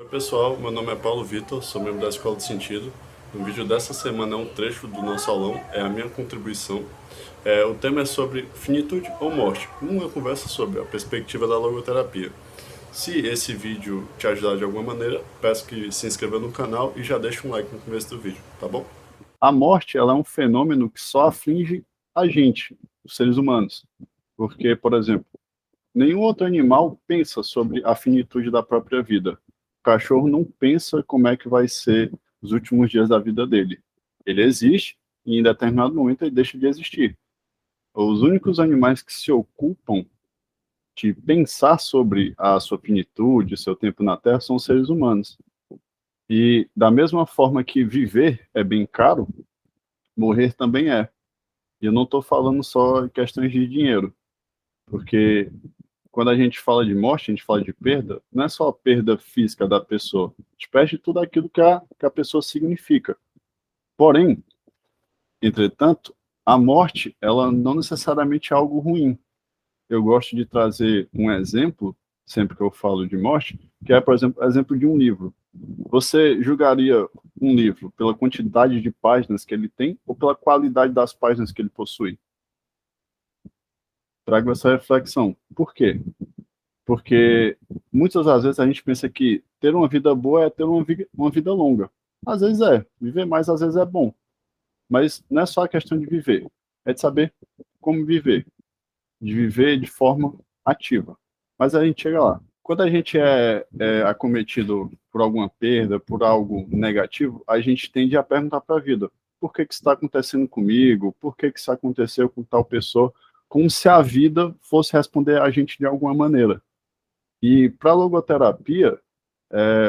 Oi pessoal, meu nome é Paulo Vitor, sou membro da Escola de Sentido. O vídeo dessa semana é um trecho do nosso aulão, é a minha contribuição. O tema é sobre finitude ou morte, uma conversa sobre a perspectiva da logoterapia. Se esse vídeo te ajudar de alguma maneira, peço que se inscreva no canal e já deixe um like no começo do vídeo, tá bom? A morte, ela é um fenômeno que só aflige a gente, os seres humanos. Porque, por exemplo, nenhum outro animal pensa sobre a finitude da própria vida. O cachorro não pensa como é que vai ser os últimos dias da vida dele. Ele existe e em determinado momento ele deixa de existir. Os únicos animais que se ocupam de pensar sobre a sua finitude, seu tempo na Terra, são os seres humanos. E da mesma forma que viver é bem caro, morrer também é. E eu não estou falando só em questões de dinheiro, porque quando a gente fala de morte, a gente fala de perda, não é só a perda física da pessoa, a gente perde tudo aquilo que a pessoa significa. Porém, entretanto, a morte, ela não necessariamente é algo ruim. Eu gosto de trazer um exemplo, sempre que eu falo de morte, que é, por exemplo, o exemplo de um livro. Você julgaria um livro pela quantidade de páginas que ele tem ou pela qualidade das páginas que ele possui? Trago essa reflexão. Por quê? Porque muitas das vezes a gente pensa que ter uma vida boa é ter uma vida longa. Às vezes é, viver mais às vezes é bom. Mas não é só a questão de viver, é de saber como viver, de viver de forma ativa. Mas a gente chega lá. Quando a gente é acometido por alguma perda, por algo negativo, a gente tende a perguntar para a vida: por que isso está acontecendo comigo? Por que isso aconteceu com tal pessoa? Como se a vida fosse responder a gente de alguma maneira. E para a logoterapia,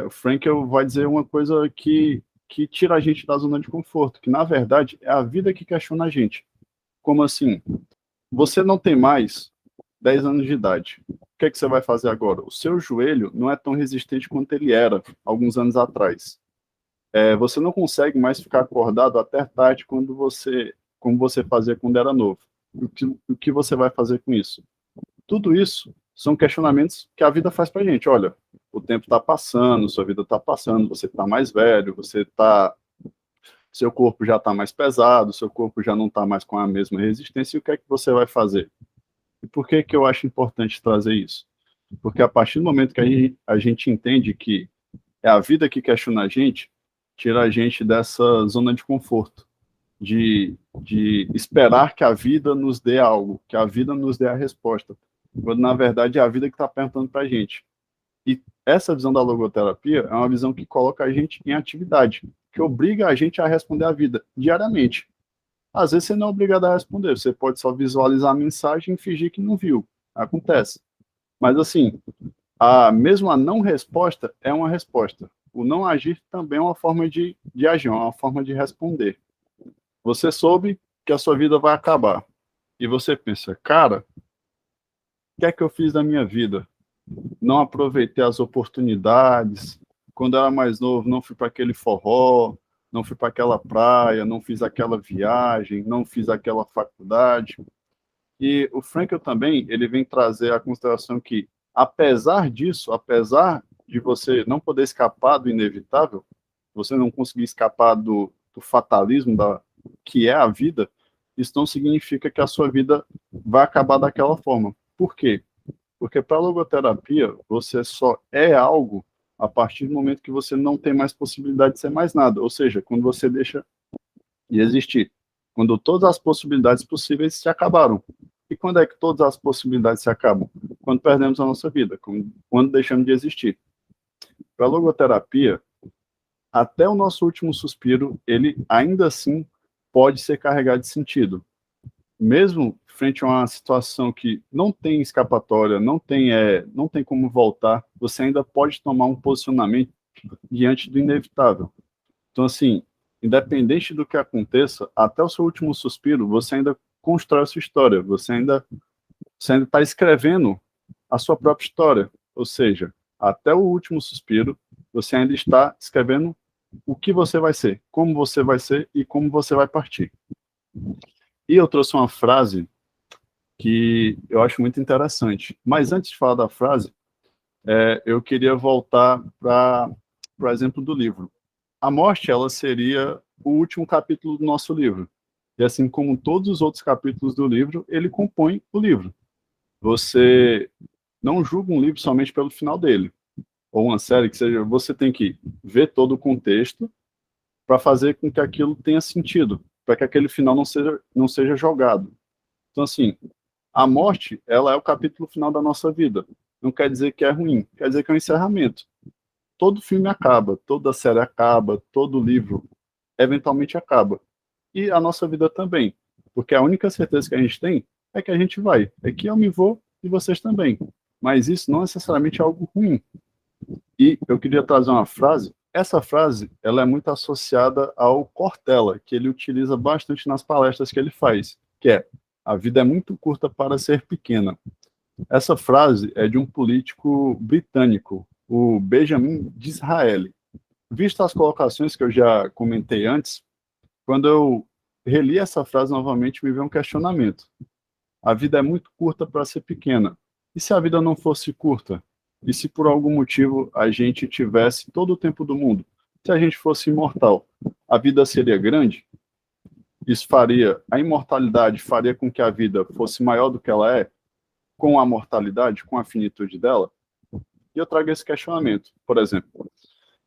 o Frankel vai dizer uma coisa que tira a gente da zona de conforto, que na verdade é a vida que questiona a gente. Como assim? Você não tem mais 10 anos de idade. O que é que você vai fazer agora? O seu joelho não é tão resistente quanto ele era alguns anos atrás. Você não consegue mais ficar acordado até tarde como você fazia quando era novo. O que você vai fazer com isso? Tudo isso são questionamentos que a vida faz para a gente. Olha, o tempo está passando, sua vida está passando, você está mais velho, seu corpo já está mais pesado, seu corpo já não está mais com a mesma resistência, e o que é que você vai fazer? E por que eu acho importante trazer isso? Porque a partir do momento que a gente entende que é a vida que questiona a gente, tira a gente dessa zona de conforto, de esperar que a vida nos dê algo, que a vida nos dê a resposta, quando na verdade é a vida que está perguntando para a gente. E essa visão da logoterapia é uma visão que coloca a gente em atividade, que obriga a gente a responder a vida diariamente. Às vezes você não é obrigado a responder, você pode só visualizar a mensagem e fingir que não viu. Acontece. Mas assim, mesmo a não resposta é uma resposta. O não agir também é uma forma de agir, é uma forma de responder. Você soube que a sua vida vai acabar. E você pensa, cara, o que é que eu fiz da minha vida? Não aproveitei as oportunidades. Quando eu era mais novo, não fui para aquele forró, não fui para aquela praia, não fiz aquela viagem, não fiz aquela faculdade. E o Frankel também, ele vem trazer a consideração que, apesar disso, apesar de você não poder escapar do inevitável, você não conseguir escapar do fatalismo que é a vida, isso não significa que a sua vida vai acabar daquela forma. Por quê? Porque para a logoterapia, você só é algo a partir do momento que você não tem mais possibilidade de ser mais nada. Ou seja, quando você deixa de existir. Quando todas as possibilidades possíveis se acabaram. E quando é que todas as possibilidades se acabam? Quando perdemos a nossa vida, quando deixamos de existir. Para a logoterapia, até o nosso último suspiro, ele ainda assim pode ser carregado de sentido. Mesmo frente a uma situação que não tem escapatória, não tem como voltar, você ainda pode tomar um posicionamento diante do inevitável. Então, assim, independente do que aconteça, até o seu último suspiro, você ainda constrói a sua história, você ainda está escrevendo a sua própria história. Ou seja, até o último suspiro, você ainda está escrevendo o que você vai ser, como você vai ser e como você vai partir. E eu trouxe uma frase que eu acho muito interessante. Mas antes de falar da frase, eu queria voltar para por exemplo, do livro. A morte, ela seria o último capítulo do nosso livro. E assim como todos os outros capítulos do livro, ele compõe o livro. Você não julga um livro somente pelo final dele, ou uma série que seja, você tem que ver todo o contexto para fazer com que aquilo tenha sentido, para que aquele final não seja jogado. Então, assim, a morte, ela é o capítulo final da nossa vida. Não quer dizer que é ruim, quer dizer que é um encerramento. Todo filme acaba, toda série acaba, todo livro eventualmente acaba. E a nossa vida também. Porque a única certeza que a gente tem é que a gente vai. É que eu me vou e vocês também. Mas isso não necessariamente é algo ruim. E eu queria trazer uma frase. Essa frase, ela é muito associada ao Cortella, que ele utiliza bastante nas palestras que ele faz, que é: a vida é muito curta para ser pequena. Essa frase é de um político britânico, o Benjamin Disraeli. Visto as colocações que eu já comentei antes, quando eu reli essa frase novamente, me veio um questionamento. A vida é muito curta para ser pequena. E se a vida não fosse curta? E se por algum motivo a gente tivesse todo o tempo do mundo? Se a gente fosse imortal, a vida seria grande? Isso faria, a imortalidade faria com que a vida fosse maior do que ela é, com a mortalidade, com a finitude dela? E eu trago esse questionamento. Por exemplo,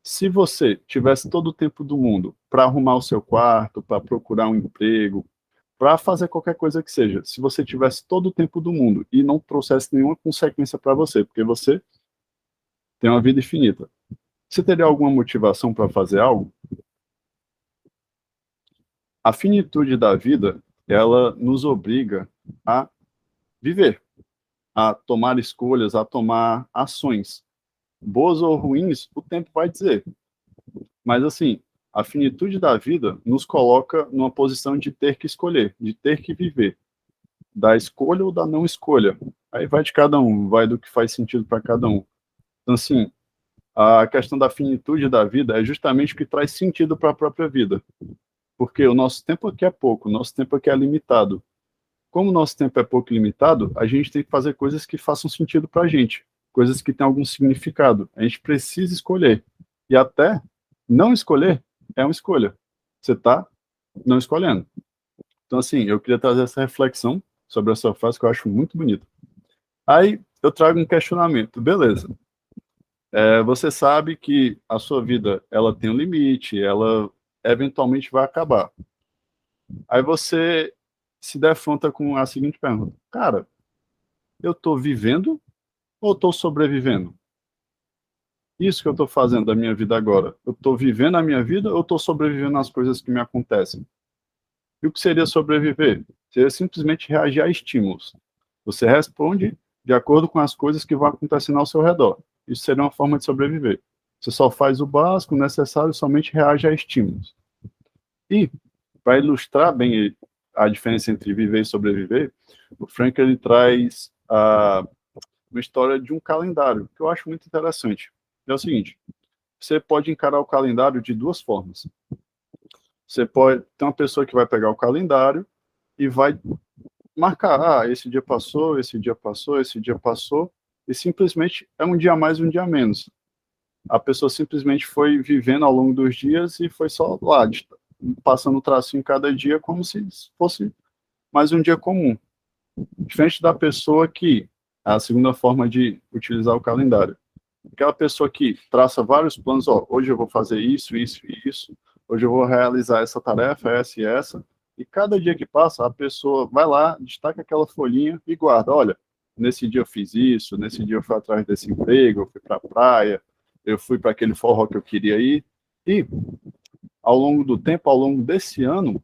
se você tivesse todo o tempo do mundo para arrumar o seu quarto, para procurar um emprego, para fazer qualquer coisa que seja, se você tivesse todo o tempo do mundo e não trouxesse nenhuma consequência para você, porque você tem uma vida infinita, você teria alguma motivação para fazer algo? A finitude da vida, ela nos obriga a viver, a tomar escolhas, a tomar ações. Boas ou ruins, o tempo vai dizer. Mas, assim, a finitude da vida nos coloca numa posição de ter que escolher, de ter que viver, da escolha ou da não escolha. Aí vai de cada um, vai do que faz sentido para cada um. Então, assim, a questão da finitude da vida é justamente o que traz sentido para a própria vida. Porque o nosso tempo aqui é pouco, o nosso tempo aqui é limitado. Como o nosso tempo é pouco e limitado, a gente tem que fazer coisas que façam sentido para a gente, coisas que tenham algum significado. A gente precisa escolher. E até não escolher é uma escolha. Você está não escolhendo. Então, assim, eu queria trazer essa reflexão sobre essa frase que eu acho muito bonita. Aí eu trago um questionamento. Beleza. Você sabe que a sua vida ela tem um limite, ela eventualmente vai acabar. Aí você se defronta com a seguinte pergunta: cara, eu estou vivendo ou estou sobrevivendo? Isso que eu estou fazendo da minha vida agora, eu estou vivendo a minha vida ou estou sobrevivendo às coisas que me acontecem? E o que seria sobreviver? Seria simplesmente reagir a estímulos. Você responde de acordo com as coisas que vão acontecendo ao seu redor. Isso seria uma forma de sobreviver. Você só faz o básico, o necessário, e somente reage a estímulos. E, para ilustrar bem a diferença entre viver e sobreviver, o Frank ele traz uma história de um calendário, que eu acho muito interessante. É o seguinte: você pode encarar o calendário de duas formas. Você pode ter uma pessoa que vai pegar o calendário e vai marcar, esse dia passou, esse dia passou, esse dia passou, e simplesmente é um dia a mais, um dia a menos. A pessoa simplesmente foi vivendo ao longo dos dias e foi só lá, passando o tracinho cada dia como se fosse mais um dia comum. Diferente da pessoa que, a segunda forma de utilizar o calendário, aquela pessoa que traça vários planos, hoje eu vou fazer isso, isso e isso, hoje eu vou realizar essa tarefa, essa e essa, e cada dia que passa, a pessoa vai lá, destaca aquela folhinha e guarda: olha, nesse dia eu fiz isso, nesse dia eu fui atrás desse emprego, eu fui para a praia, eu fui para aquele forró que eu queria ir, e ao longo do tempo, ao longo desse ano,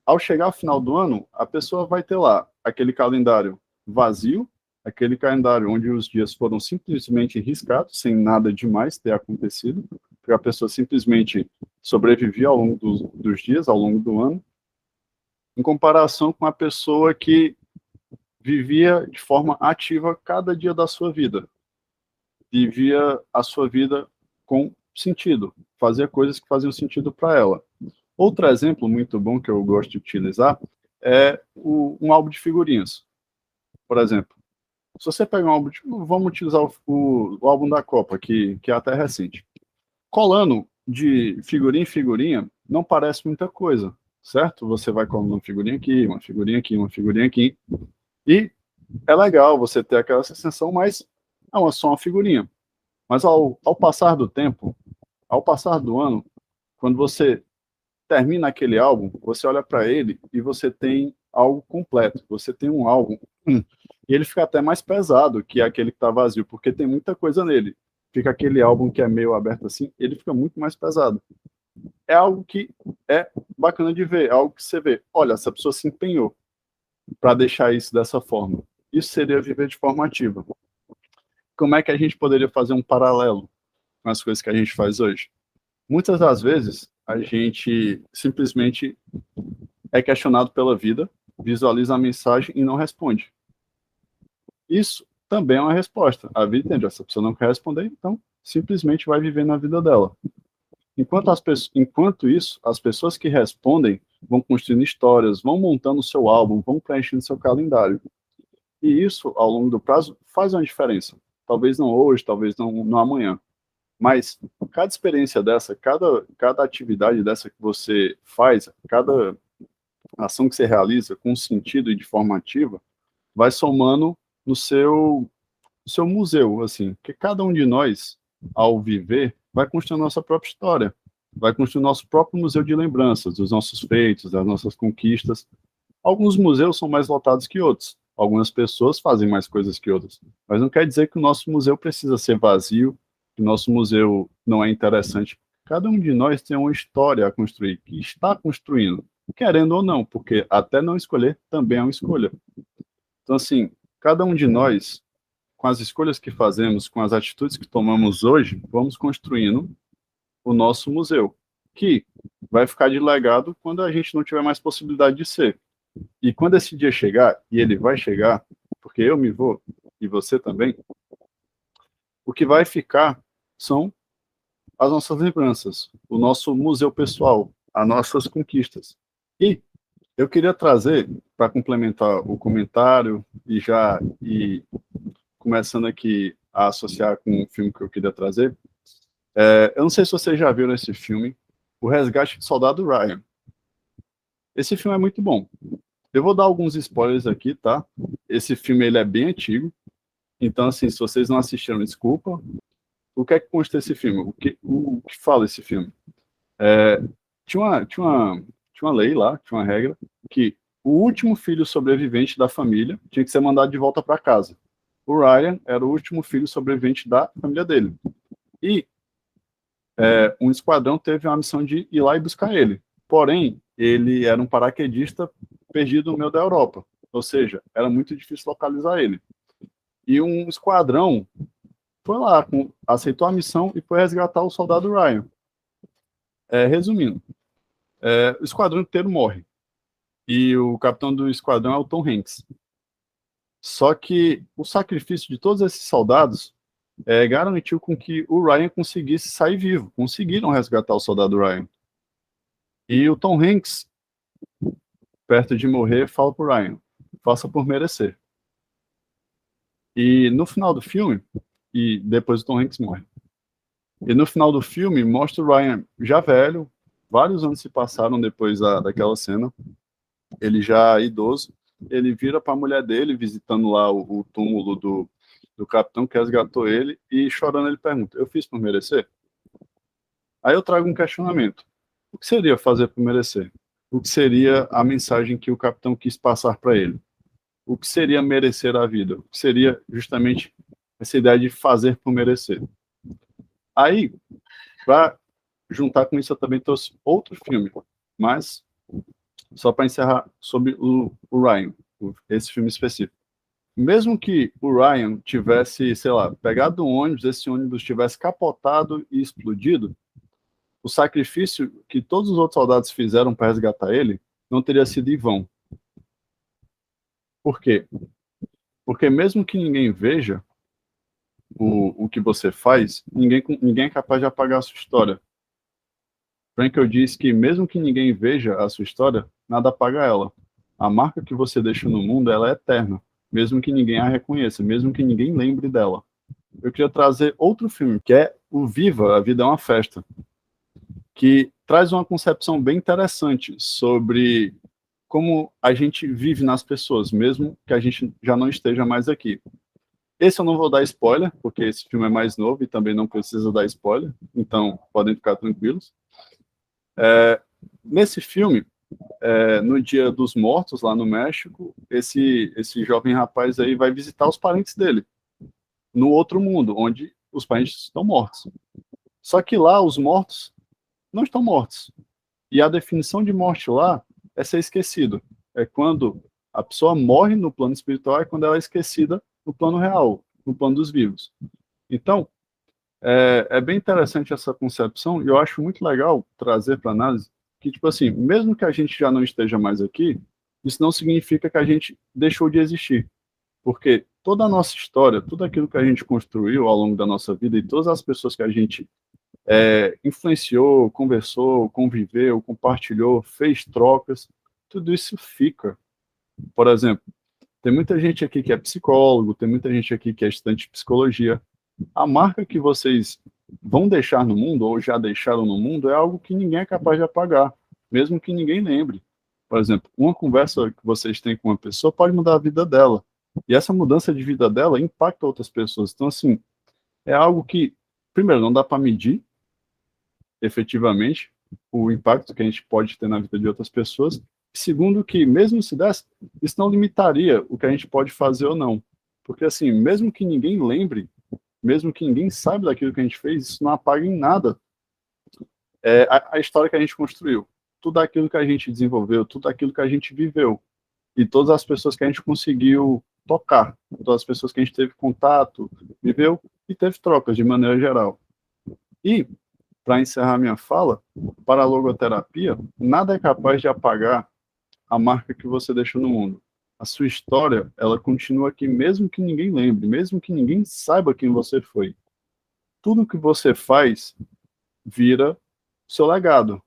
ao chegar ao final do ano, a pessoa vai ter lá aquele calendário vazio, aquele calendário onde os dias foram simplesmente riscados, sem nada demais ter acontecido, porque a pessoa simplesmente sobrevivia ao longo dos dias, ao longo do ano, em comparação com a pessoa que vivia de forma ativa cada dia da sua vida, vivia a sua vida com sentido, fazia coisas que faziam sentido para ela. Outro exemplo muito bom que eu gosto de utilizar é um álbum de figurinhas. Por exemplo, se você pegar um álbum, vamos utilizar o álbum da Copa, que é até recente. colando de figurinha em figurinha não parece muita coisa, certo? Você vai colando uma figurinha aqui, uma figurinha aqui, uma figurinha aqui, e é legal você ter aquela sensação, mas é só uma figurinha. Mas ao passar do tempo, ao passar do ano, quando você termina aquele álbum, você olha para ele e você tem algo completo. Você tem um álbum e ele fica até mais pesado que aquele que está vazio, porque tem muita coisa nele. Fica aquele álbum que é meio aberto assim, ele fica muito mais pesado. É algo que é bacana de ver, é algo que você vê. Olha, essa pessoa se empenhou para deixar isso dessa forma. Isso seria viver de forma ativa. Como é que a gente poderia fazer um paralelo com as coisas que a gente faz hoje? Muitas das vezes, a gente simplesmente é questionado pela vida, visualiza a mensagem e não responde. Isso também é uma resposta. A vida entende, essa pessoa não quer responder, então simplesmente vai viver na vida dela. Enquanto isso, as pessoas que respondem vão construindo histórias, vão montando o seu álbum, vão preenchendo seu calendário. E isso, ao longo do prazo, faz uma diferença. Talvez não hoje, talvez não amanhã. Mas cada experiência dessa, cada atividade dessa que você faz, cada ação que você realiza com sentido e de forma ativa, vai somando no seu museu, assim, porque cada um de nós, ao viver, vai construindo a nossa própria história, vai construindo nosso próprio museu de lembranças, dos nossos feitos, das nossas conquistas. Alguns museus são mais lotados que outros, algumas pessoas fazem mais coisas que outras, mas não quer dizer que o nosso museu precisa ser vazio, que o nosso museu não é interessante. Cada um de nós tem uma história a construir, que está construindo, querendo ou não, porque até não escolher também é uma escolha. Então, assim, cada um de nós, com as escolhas que fazemos, com as atitudes que tomamos hoje, vamos construindo o nosso museu, que vai ficar de legado quando a gente não tiver mais possibilidade de ser. E quando esse dia chegar, e ele vai chegar, porque eu me vou, e você também, o que vai ficar são as nossas lembranças, o nosso museu pessoal, as nossas conquistas. E eu queria trazer, para complementar o comentário, e começando aqui a associar com o filme que eu queria trazer, eu não sei se vocês já viram esse filme, O Resgate do Soldado Ryan. Esse filme é muito bom. Eu vou dar alguns spoilers aqui, tá? Esse filme ele é bem antigo, então, assim, se vocês não assistiram, desculpa. O que é que consta esse filme? O que fala esse filme? Tinha uma lei lá, tinha uma regra, que o último filho sobrevivente da família tinha que ser mandado de volta para casa. O Ryan era o último filho sobrevivente da família dele. E um esquadrão teve uma missão de ir lá e buscar ele. Porém, ele era um paraquedista perdido no meio da Europa. Ou seja, era muito difícil localizar ele. E um esquadrão foi lá, aceitou a missão e foi resgatar o soldado Ryan. Resumindo, o esquadrão inteiro morre. E o capitão do esquadrão é o Tom Hanks. Só que o sacrifício de todos esses soldados garantiu com que o Ryan conseguisse sair vivo. Conseguiram resgatar o soldado Ryan. E o Tom Hanks, perto de morrer, fala pro Ryan: faça por merecer. E no final do filme, e depois o Tom Hanks morre. E no final do filme, mostra o Ryan já velho, vários anos se passaram depois daquela cena, ele já idoso, ele vira para a mulher dele, visitando lá o túmulo do capitão que resgatou ele, e chorando ele pergunta: eu fiz por merecer? Aí eu trago um questionamento: o que seria fazer por merecer? O que seria a mensagem que o capitão quis passar para ele? O que seria merecer a vida? O que seria justamente essa ideia de fazer por merecer? Aí, para juntar com isso, eu também trouxe outro filme, mas só para encerrar sobre o Ryan, esse filme específico. Mesmo que o Ryan tivesse, sei lá, pegado um ônibus, esse ônibus tivesse capotado e explodido, o sacrifício que todos os outros soldados fizeram para resgatar ele não teria sido em vão. Por quê? Porque mesmo que ninguém veja o que você faz, ninguém é capaz de apagar a sua história. Frankel diz que mesmo que ninguém veja a sua história, nada apaga ela. A marca que você deixa no mundo, ela é eterna, mesmo que ninguém a reconheça, mesmo que ninguém lembre dela. Eu queria trazer outro filme, que é o Viva, a Vida é uma Festa, que traz uma concepção bem interessante sobre como a gente vive nas pessoas, mesmo que a gente já não esteja mais aqui. Esse eu não vou dar spoiler, porque esse filme é mais novo e também não precisa dar spoiler, então podem ficar tranquilos. Nesse filme, no Dia dos Mortos, lá no México, esse jovem rapaz aí vai visitar os parentes dele, no outro mundo, onde os parentes estão mortos. Só que lá os mortos não estão mortos. E a definição de morte lá é ser esquecido. É quando a pessoa morre no plano espiritual, é quando ela é esquecida no plano real, no plano dos vivos. Então, é bem interessante essa concepção, e eu acho muito legal trazer para análise que, tipo assim, mesmo que a gente já não esteja mais aqui, isso não significa que a gente deixou de existir. Porque toda a nossa história, tudo aquilo que a gente construiu ao longo da nossa vida e todas as pessoas que a gente influenciou, conversou, conviveu, compartilhou, fez trocas, tudo isso fica. Por exemplo, tem muita gente aqui que é psicólogo, tem muita gente aqui que é estudante de psicologia. A marca que vocês vão deixar no mundo, ou já deixaram no mundo, é algo que ninguém é capaz de apagar, mesmo que ninguém lembre. Por exemplo, uma conversa que vocês têm com uma pessoa pode mudar a vida dela. E essa mudança de vida dela impacta outras pessoas. Então, assim, é algo que, primeiro, não dá para medir efetivamente o impacto que a gente pode ter na vida de outras pessoas. Segundo, que mesmo se desse, isso não limitaria o que a gente pode fazer ou não. Porque, assim, mesmo que ninguém lembre, mesmo que ninguém saiba daquilo que a gente fez, isso não apaga em nada a história que a gente construiu. Tudo aquilo que a gente desenvolveu, tudo aquilo que a gente viveu. E todas as pessoas que a gente conseguiu tocar, todas as pessoas que a gente teve contato, viveu e teve trocas de maneira geral. E, para encerrar minha fala, para a logoterapia, nada é capaz de apagar a marca que você deixou no mundo. A sua história, ela continua aqui mesmo que ninguém lembre, mesmo que ninguém saiba quem você foi. Tudo que você faz vira seu legado.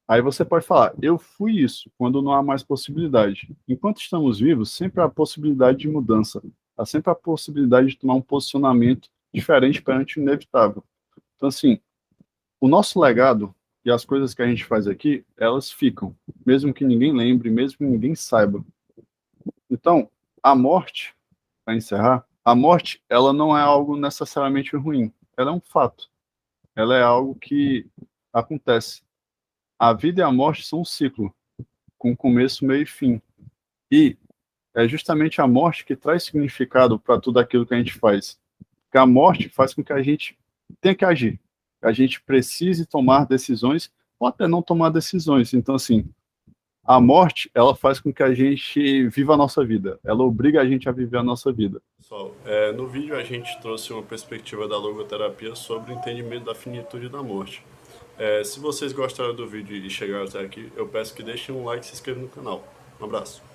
Aí você pode falar, eu fui isso, quando não há mais possibilidade. Enquanto estamos vivos, sempre há possibilidade de mudança. Há sempre a possibilidade de tomar um posicionamento diferente perante o inevitável. Então, assim, o nosso legado e as coisas que a gente faz aqui, elas ficam, mesmo que ninguém lembre, mesmo que ninguém saiba. Então, a morte, para encerrar, a morte, ela não é algo necessariamente ruim. Ela é um fato. Ela é algo que acontece. A vida e a morte são um ciclo, com começo, meio e fim. E é justamente a morte que traz significado para tudo aquilo que a gente faz. Porque a morte faz com que a gente tenha que agir. A gente precise tomar decisões ou até não tomar decisões. Então, assim, a morte, ela faz com que a gente viva a nossa vida. Ela obriga a gente a viver a nossa vida. Pessoal, no vídeo a gente trouxe uma perspectiva da logoterapia sobre o entendimento da finitude da morte. Se vocês gostaram do vídeo e chegaram até aqui, eu peço que deixem um like e se inscrevam no canal. Um abraço.